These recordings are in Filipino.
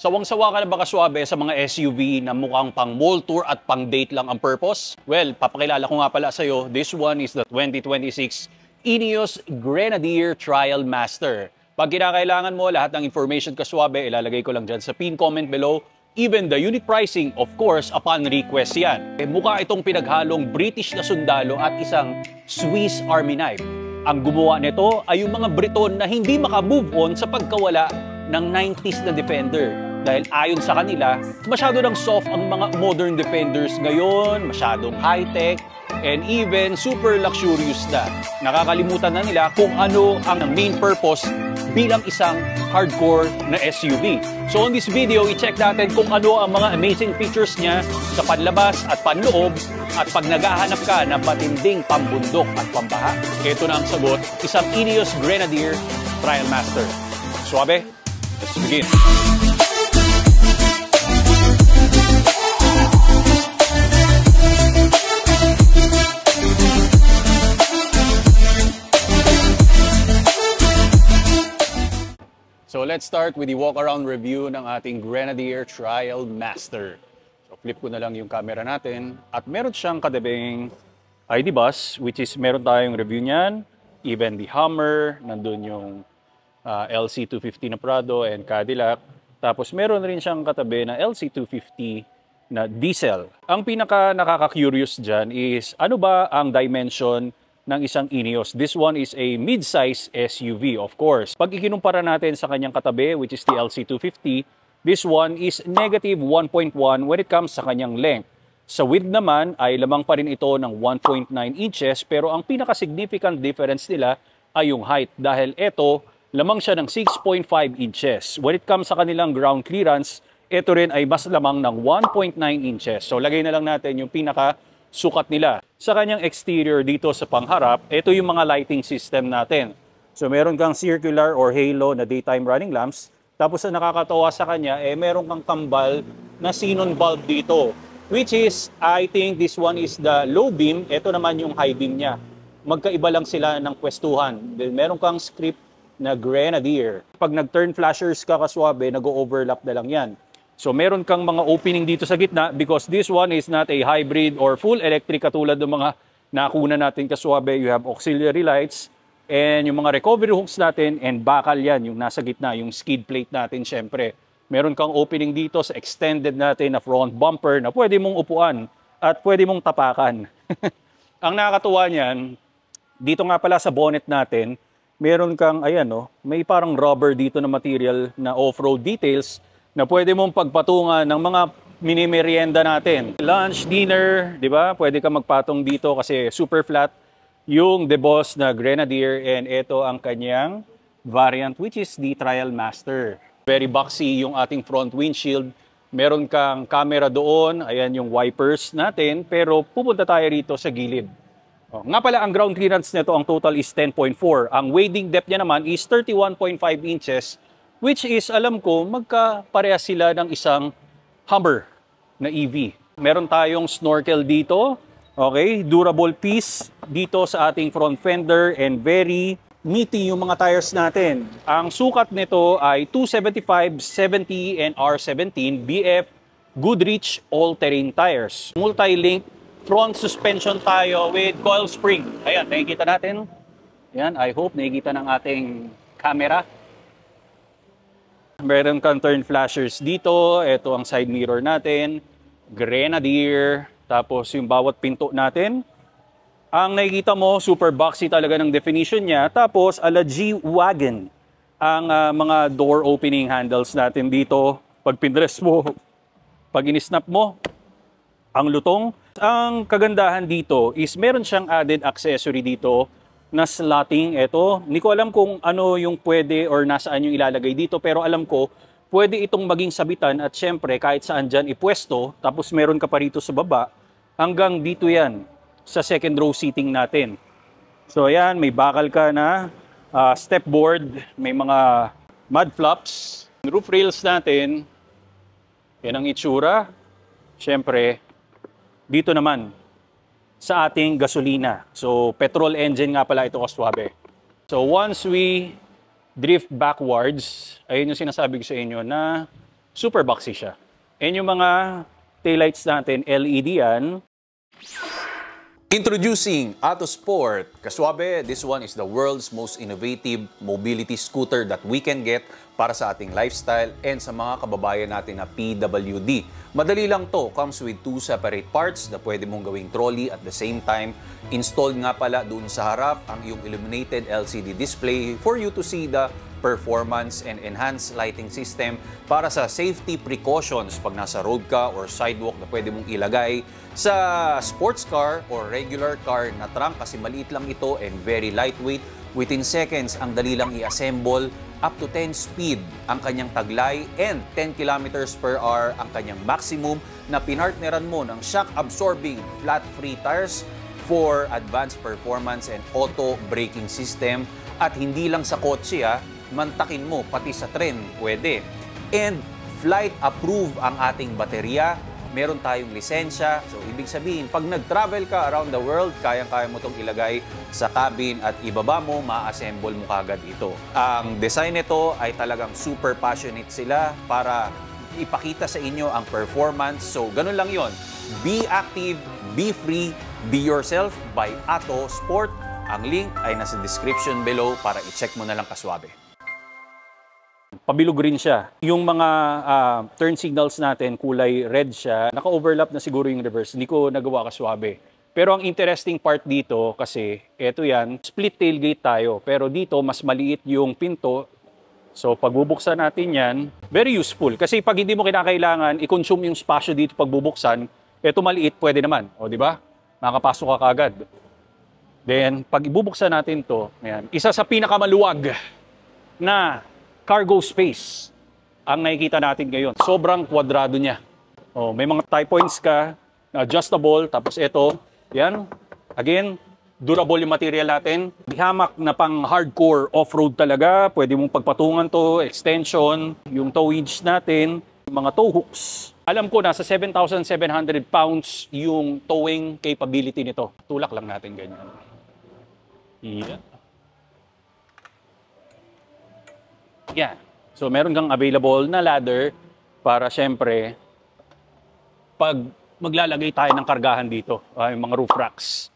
Sawang-sawa ka na ba kaswabe sa mga SUV na mukhang pang mall tour at pang date lang ang purpose? Well, papakilala ko nga pala sa'yo, this one is the 2026 Ineos Grenadier Trial Master. Pag kinakailangan mo lahat ng information kaswabe, ilalagay ko lang dyan sa pin comment below. Even the unit pricing, of course, upon request yan. Mukha itong pinaghalong British na sundalo at isang Swiss Army knife. Ang gumawa nito ay yung mga Briton na hindi makamove on sa pagkawala ng 90s na Defender. Dahil ayon sa kanila, masyado ng soft ang mga modern Defenders ngayon, masyadong high-tech, and even super luxurious na. Nakakalimutan na nila kung ano ang main purpose bilang isang hardcore na SUV. So in this video, i-check natin kung ano ang mga amazing features niya sa panlabas at panloob, at pag naghahanap ka ng matinding pambundok at pambaha, ito na ang sagot, isang Ineos Grenadier Trial Master. Suabe, let's begin! So let's start with the walk-around review ng ating Grenadier Trial Master. So flip ko na lang yung camera natin. At meron siyang kadabing ID bus, which is meron tayong review niyan. Even the Hummer, nandun yung LC250 na Prado and Cadillac. Tapos meron rin siyang katabi na LC250 na diesel. Ang pinaka nakaka-curious dyan is ano ba ang dimension ng isang Ineos. This one is a mid-size SUV, of course. Pag ikinumpara natin sa kanyang katabi, which is the LC250, this one is negative 1.1 when it comes sa kanyang length. Sa width naman ay lamang pa rin ito ng 1.9 inches, pero ang pinaka-significant difference nila ay yung height dahil ito lamang siya ng 6.5 inches. When it comes sa kanilang ground clearance, ito rin ay mas lamang ng 1.9 inches. So lagay na lang natin yung pinaka-sukat nila. Sa kanyang exterior dito sa pangharap, ito yung mga lighting system natin. So meron kang circular or halo na daytime running lamps. Tapos ang nakakatawa sa kanya, meron kang kambal na xenon bulb dito. Which is, I think this one is the low beam. Ito naman yung high beam niya. Magkaiba lang sila ng pwestuhan. Then meron kang script na Grenadier. Pag nag-turn flashers ka kaswabe, nag-overlap na lang yan. So meron kang mga opening dito sa gitna because this one is not a hybrid or full electric katulad ng mga nakuna natin kaswabe. You have auxiliary lights and yung mga recovery hooks natin and bakal yan, yung nasa gitna, yung skid plate natin syempre. Meron kang opening dito sa extended natin na front bumper na pwede mong upuan at pwede mong tapakan. Ang nakakatuwa niyan, dito nga pala sa bonnet natin, meron kang, ayan may parang rubber dito na material na off-road details na pwede mong pagpatungan ng mga mini-merienda natin. Lunch, dinner, di ba? Pwede ka magpatong dito kasi super flat yung DeBoss na Grenadier and ito ang kanyang variant which is the Trial Master. Very boxy yung ating front windshield. Meron kang camera doon, ayan yung wipers natin, pero pupunta tayo rito sa gilid. Nga pala, ang ground clearance nito, ang total is 10.4. Ang wading depth niya naman is 31.5 inches, which is, alam ko, magkapareha sila ng isang Hummer na EV. Meron tayong snorkel dito, okay? Durable piece dito sa ating front fender and very meaty yung mga tires natin. Ang sukat nito ay 275, 70, and R17 BF Goodrich all-terrain tires. Multi-link front suspension tayo with coil spring. Ayan, nakikita natin. Ayan, I hope nakikita ng ating camera. Meron kang turn flashers dito. Ito ang side mirror natin. Grenadier. Tapos yung bawat pinto natin. Ang nakikita mo, super boxy talaga ng definition niya. Tapos ala G-Wagon. Ang mga door opening handles natin dito. Pag pinress mo, pag in-snap mo, ang lutong. Ang kagandahan dito is meron siyang added accessory dito na slotting. Ito, hindi ko alam kung ano yung pwede or nasaan yung ilalagay dito, pero alam ko, pwede itong maging sabitan at syempre kahit saan dyan ipwesto, tapos meron ka pa rito sa baba, hanggang dito yan, sa second row seating natin. So ayan, may bakal ka na, step board, may mga mud flaps. Roof rails natin, yan ang itsura. Syempre, dito naman, sa ating gasolina. So, petrol engine nga pala ito kaswabe. So, once we drift backwards, ayun yung sinasabi ko sa inyo na super boxy siya. And yung mga taillights natin, LED yan. Introducing Autosport. Kaswabe, this one is the world's most innovative mobility scooter that we can get para sa ating lifestyle and sa mga kababayan natin na PWD. Madali lang to. Comes with 2 separate parts na pwede mong gawing trolley at the same time. Installed nga pala doon sa harap ang iyong illuminated LCD display for you to see the performance and enhanced lighting system para sa safety precautions pag nasa road ka or sidewalk na pwede mong ilagay sa sports car or regular car na trunk kasi maliit lang ito and very lightweight. Within seconds, ang dali lang i-assemble. Up to 10 speed ang kanyang taglay and 10 kilometers per hour ang kanyang maximum na pinartneran mo ng shock-absorbing flat-free tires for advanced performance and auto braking system. At hindi lang sa kotse, mantakin mo pati sa tren pwede. And flight approved ang ating baterya. Meron tayong lisensya. So, ibig sabihin, pag nag-travel ka around the world, kayang-kaya mo itong ilagay sa cabin at ibaba mo, ma-assemble mo kagad ito. Ang design nito ay talagang super passionate sila para ipakita sa inyo ang performance. So, ganun lang yon. Be active, be free, be yourself by Autosport. Ang link ay nasa description below para i-check mo na lang kaswabe. Pabilog rin siya. Yung mga turn signals natin, kulay red siya. Naka-overlap na siguro yung reverse. Hindi ko nagawa kaswabe. Pero ang interesting part dito kasi, eto yan, split tailgate tayo. Pero dito, mas maliit yung pinto. So, pag bubuksan natin yan, very useful. Kasi pag hindi mo kinakailangan, i-consume yung spasyo dito pag bubuksan, eto maliit, pwede naman. O, di ba? Makapasok ka kagad. Then, pag ibubuksan natin to, ayan, isa sa pinakamaluwag na cargo space ang nakikita natin ngayon. Sobrang kwadrado niya. Oh, may mga tie points ka, adjustable, tapos ito, yan, again, durable yung material natin. Hamak na pang hardcore off-road talaga, pwede mong pagpatungan to, extension, yung towage natin, mga tow hooks. Alam ko nasa 7,700 pounds yung towing capability nito. Tulak lang natin ganyan. Yeah. Yan. So, meron kang available na ladder para syempre, pag maglalagay tayo ng kargahan dito, yung mga roof racks.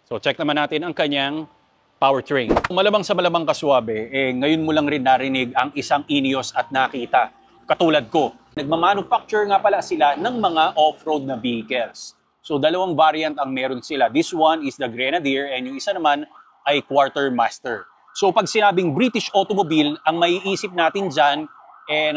So, check naman natin ang kanyang powertrain. Malamang sa malamang kaswabe, ngayon mo lang rin narinig ang isang Ineos at nakita. Katulad ko, nagmamanufacture nga pala sila ng mga off-road na vehicles. So, dalawang variant ang meron sila. This one is the Grenadier and yung isa naman ay Quartermaster. So pag sinabing British automobile, ang maiisip natin dyan,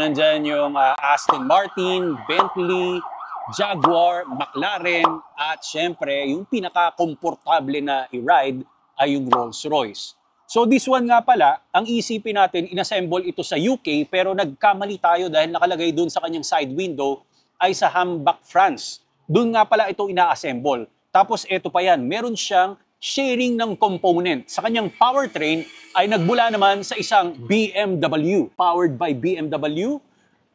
nandyan yung Aston Martin, Bentley, Jaguar, McLaren, at syempre yung pinaka-komportable na i-ride ay yung Rolls-Royce. So this one nga pala, ang isipin natin, inassemble ito sa UK, pero nagkamali tayo dahil nakalagay dun sa kanyang side window ay sa Hambach, France. Dun nga pala ito ina-assemble. Tapos ito pa yan, meron siyang sharing ng component. Sa kanyang powertrain ay nagbula naman sa isang BMW. Powered by BMW,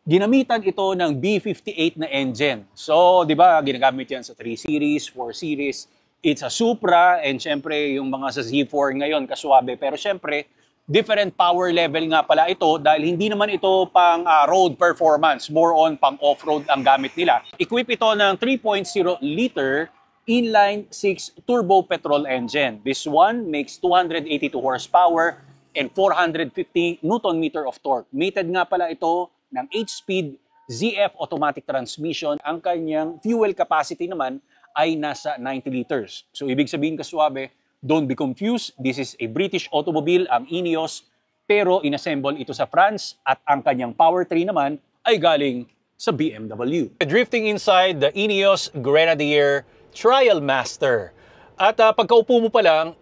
ginamitan ito ng B58 na engine. So, di ba, ginagamit yan sa 3 Series, 4 Series. It's a Supra, and syempre, yung mga sa Z4 ngayon, kaswabe. Pero syempre, different power level nga pala ito dahil hindi naman ito pang road performance. More on pang off-road ang gamit nila. Equip ito ng 3.0 liter inline 6 turbo petrol engine. This one makes 282 horsepower and 450 Nm of torque. Mated nga pala ito ng 8-speed ZF automatic transmission. Ang kanyang fuel capacity naman ay nasa 90 liters. So ibig sabihin kaswabe, don't be confused. This is a British automobile, ang Ineos, pero inassemble ito sa France at ang kanyang powertrain naman ay galing sa BMW. Drifting inside the Ineos Grenadier Trial Master. At pagkaupo mo pa lang,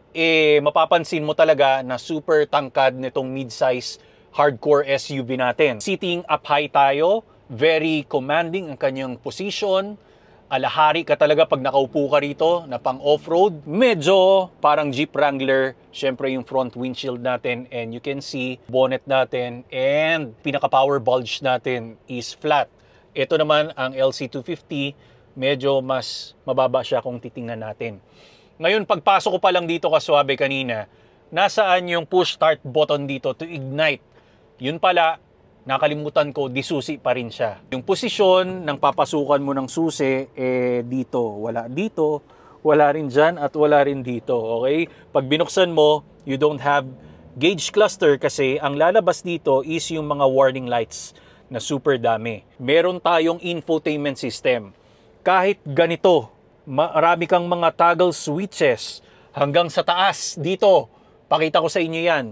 mapapansin mo talaga na super tangkad nitong mid-size hardcore SUV natin. Sitting up high tayo, very commanding ang kanyang position. Alahari ka talaga pag nakaupo ka rito na pang off-road. Medyo parang Jeep Wrangler, syempre yung front windshield natin, and you can see bonnet natin, and pinaka-power bulge natin is flat. Ito naman ang LC250, medyo mas mababa siya kung titingnan natin. Ngayon, pagpasok ko pa lang dito kaswabe kanina, nasaan yung push start button dito to ignite? Yun pala, nakalimutan ko, di susi pa rin siya. Yung posisyon ng papasukan mo ng susi, dito. Wala dito, wala rin dyan, at wala rin dito. Okay? Pag binuksan mo, you don't have gauge cluster kasi ang lalabas dito is yung mga warning lights na super dami. Meron tayong infotainment system. Kahit ganito, marami kang mga toggle switches hanggang sa taas dito. Pakita ko sa inyo yan.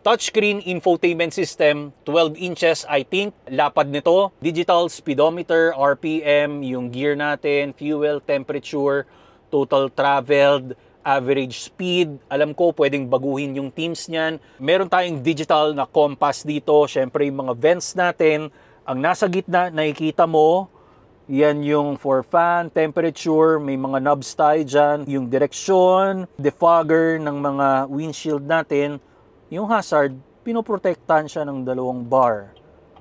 Touchscreen infotainment system, 12 inches I think. Lapad nito, digital speedometer, RPM, yung gear natin, fuel, temperature, total traveled, average speed. Alam ko, pwedeng baguhin yung themes niyan. Meron tayong digital na compass dito. Siyempre, yung mga vents natin. Ang nasa gitna, nakikita mo, yan yung for fan, temperature, may mga knobs tayo dyan. Yung direksyon, defogger ng mga windshield natin. Yung hazard, pinoprotektahan siya ng 2 bar.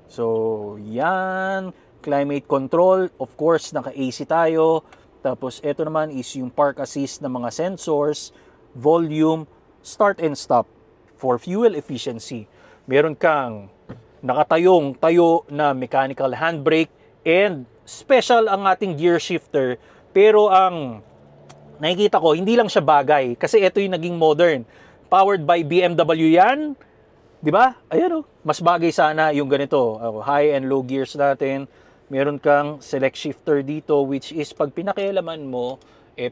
So, yan. Climate control. Of course, naka-AC tayo. Tapos, ito naman is yung park assist ng mga sensors, volume, start and stop for fuel efficiency. Meron kang tayo na mechanical handbrake and special ang ating gear shifter. Pero ang nakikita ko, hindi lang siya bagay kasi ito yung naging modern. Powered by BMW yan. Di ba? Ayan o. Mas bagay sana yung ganito. High and low gears natin. Meron kang select shifter dito which is pag pinakialaman mo,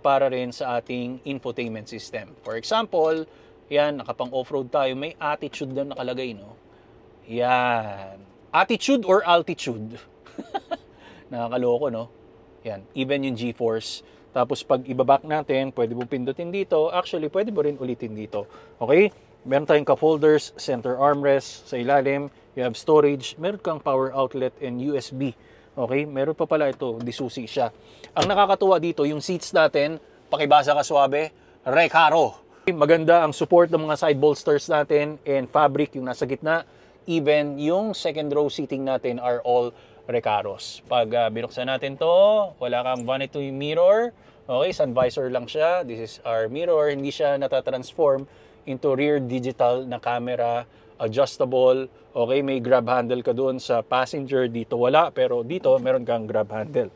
para rin sa ating infotainment system. For example, yan, nakapang off-road tayo. May attitude na nakalagay, no? Yan. Attitude or altitude? Nakakaloko, no? Yan. Even yung G-force. Tapos pag ibaback natin, pwede mo pindutin dito. Actually, pwede mo rin ulitin dito. Okay? Meron tayong cup holders, center armrest sa ilalim. You have storage. Meron kang power outlet and USB. Okay? Meron pa pala ito. Disusi siya. Ang nakakatuwa dito, yung seats natin, pakibasa ka suabe, Recaro. Maganda ang support ng mga side bolsters natin and fabric yung nasa gitna. Even yung second row seating natin are all Recaros. Pag binuksan natin to, wala kang vanity mirror. Okay, sun visor lang siya. This is our mirror. Hindi siya natatransform into rear digital na camera, adjustable. Okay, may grab handle ka doon sa passenger. Dito wala, pero dito meron kang grab handle.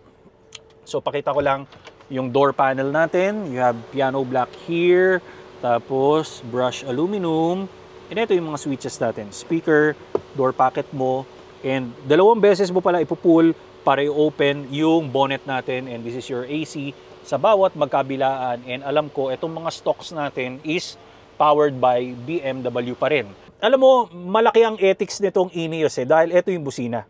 So, pakita ko lang yung door panel natin. You have piano black here. Tapos, brush aluminum. And ito yung mga switches natin. Speaker, door pocket mo. And 2 beses mo pala ipupull para i-open yung bonnet natin. And this is your AC sa bawat magkabilaan. And alam ko, itong mga stocks natin is powered by BMW pa rin. Alam mo, malaki ang ethics nitong Ineos dahil ito yung busina.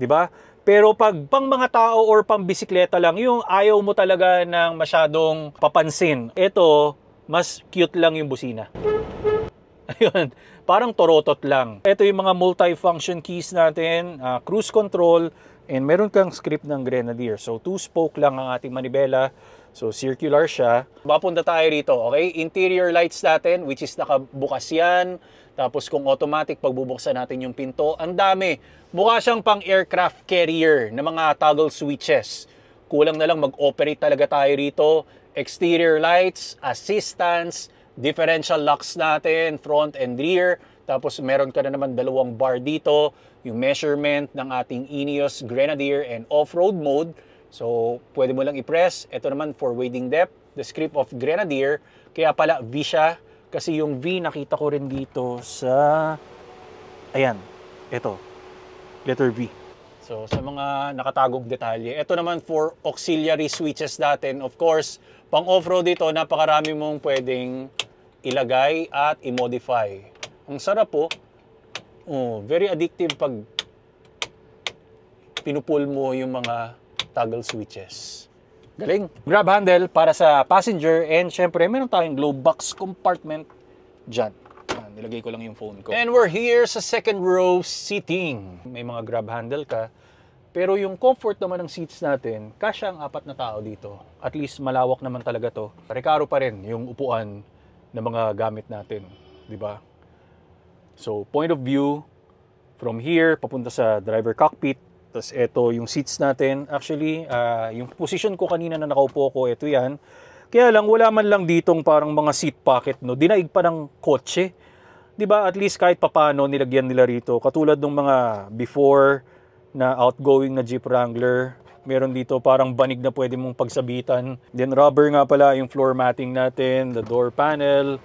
Diba? Pero pag pang mga tao or pang bisikleta lang, yung ayaw mo talaga ng masyadong papansin. Ito, mas cute lang yung busina. Ayun, parang torotot lang. Ito yung mga multi-function keys natin, cruise control, and meron kang script ng Grenadier. So, 2-spoke lang ang ating manibela. So, circular siya. Mapunta tayo rito, okay? Interior lights natin, which is nakabukas yan. Tapos, kung automatic, pagbubuksan natin yung pinto, ang dami. Mukha siyang pang aircraft carrier na mga toggle switches. Kulang na lang mag-operate talaga tayo rito. Exterior lights, assistance, differential locks natin, front and rear. Tapos meron ka na naman 2 bar dito, yung measurement ng ating Ineos Grenadier and off-road mode. So, pwede mo lang i-press. Ito naman for wading depth, the script of Grenadier. Kaya pala V siya, kasi yung V nakita ko rin dito sa, ayan, ito, letter V. So, sa mga nakatagong detalye. Ito naman for auxiliary switches natin. Of course, pang off-road dito, napakarami mong pwedeng ilagay at i-modify. Ang sarap po. Very addictive pag pinupull mo yung mga toggle switches. Galing. Grab handle para sa passenger and syempre meron tayong glove box compartment dyan. Nilagay ko lang yung phone ko. And we're here sa second row seating. May mga grab handle ka. Pero yung comfort naman ng seats natin, kasya ang 4 na tao dito. At least malawak naman talaga to. Recaro pa rin yung upuan ng mga gamit natin, di ba? So, point of view, from here, papunta sa driver cockpit. Tapos, ito yung seats natin. Actually, yung position ko kanina na nakaupo ko, ito yan. Kaya lang, wala man lang ditong parang mga seat pocket, no? Dinaig pa ng kotse. 'Di ba, at least kahit papano nilagyan nila rito. Katulad ng mga before na outgoing na Jeep Wrangler, meron dito parang banig na pwede mong pagsabitan. Then rubber nga pala yung floor matting natin, the door panel.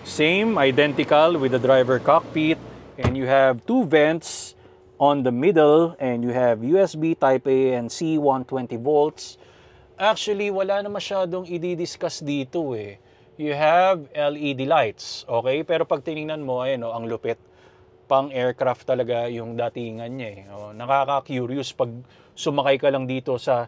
Same, identical with the driver cockpit. And you have 2 vents on the middle, and you have USB Type A and C 120 volts. Actually, wala na masyadong i-discuss dito eh. You have LED lights, okay? Pero pag tinignan mo, ayan ang lupit. Pang aircraft talaga yung datingan niya eh. Nakaka-curious pag sumakay ka lang dito sa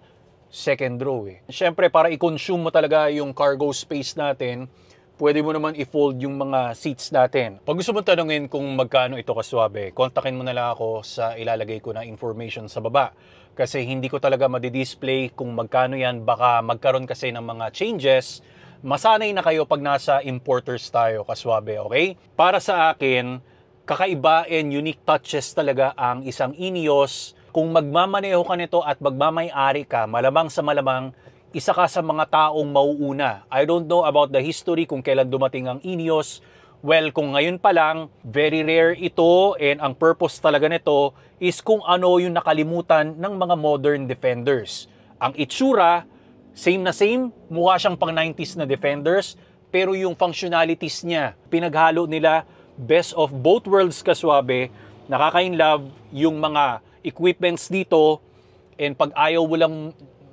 second row eh. Siyempre, para i-consume mo talaga yung cargo space natin, pwede mo naman i-fold yung mga seats natin. Pag gusto mo tanungin kung magkano ito kaswabe, kontakin mo na lang ako sa ilalagay ko na information sa baba. Kasi hindi ko talaga madi-display kung magkano yan. Baka magkaroon kasi ng mga changes. Masanay na kayo pag nasa importers tayo, kaswabe, okay? Para sa akin, kakaiba and unique touches talaga ang isang Ineos. Kung magmamaneho ka nito at magmamay-ari ka, malamang sa malamang, isa ka sa mga taong mauuna. I don't know about the history kung kailan dumating ang Ineos. Well, kung ngayon pa lang, very rare ito, and ang purpose talaga nito is kung ano yung nakalimutan ng mga modern defenders. Ang itsura, same na same, mukha siyang pang 90s na Defenders, pero yung functionalities niya, pinaghalo nila, best of both worlds kaswabe, nakaka-inlove yung mga equipments dito, and pag ayaw mo lang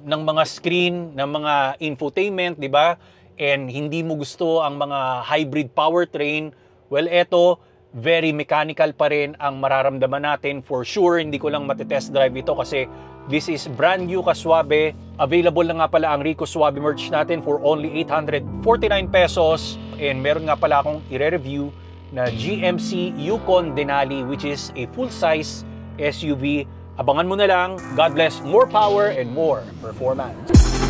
ng mga screen, ng mga infotainment, di ba? And hindi mo gusto ang mga hybrid powertrain, well, eto, very mechanical pa rin ang mararamdaman natin. For sure, hindi ko lang matitest drive ito kasi this is brand new kaswabe. Available na nga pala ang Rico Suave merch natin for only 849 pesos. And meron nga pala akong i-review na GMC Yukon Denali, which is a full-size SUV. Abangan mo na lang. God bless. More power and more performance.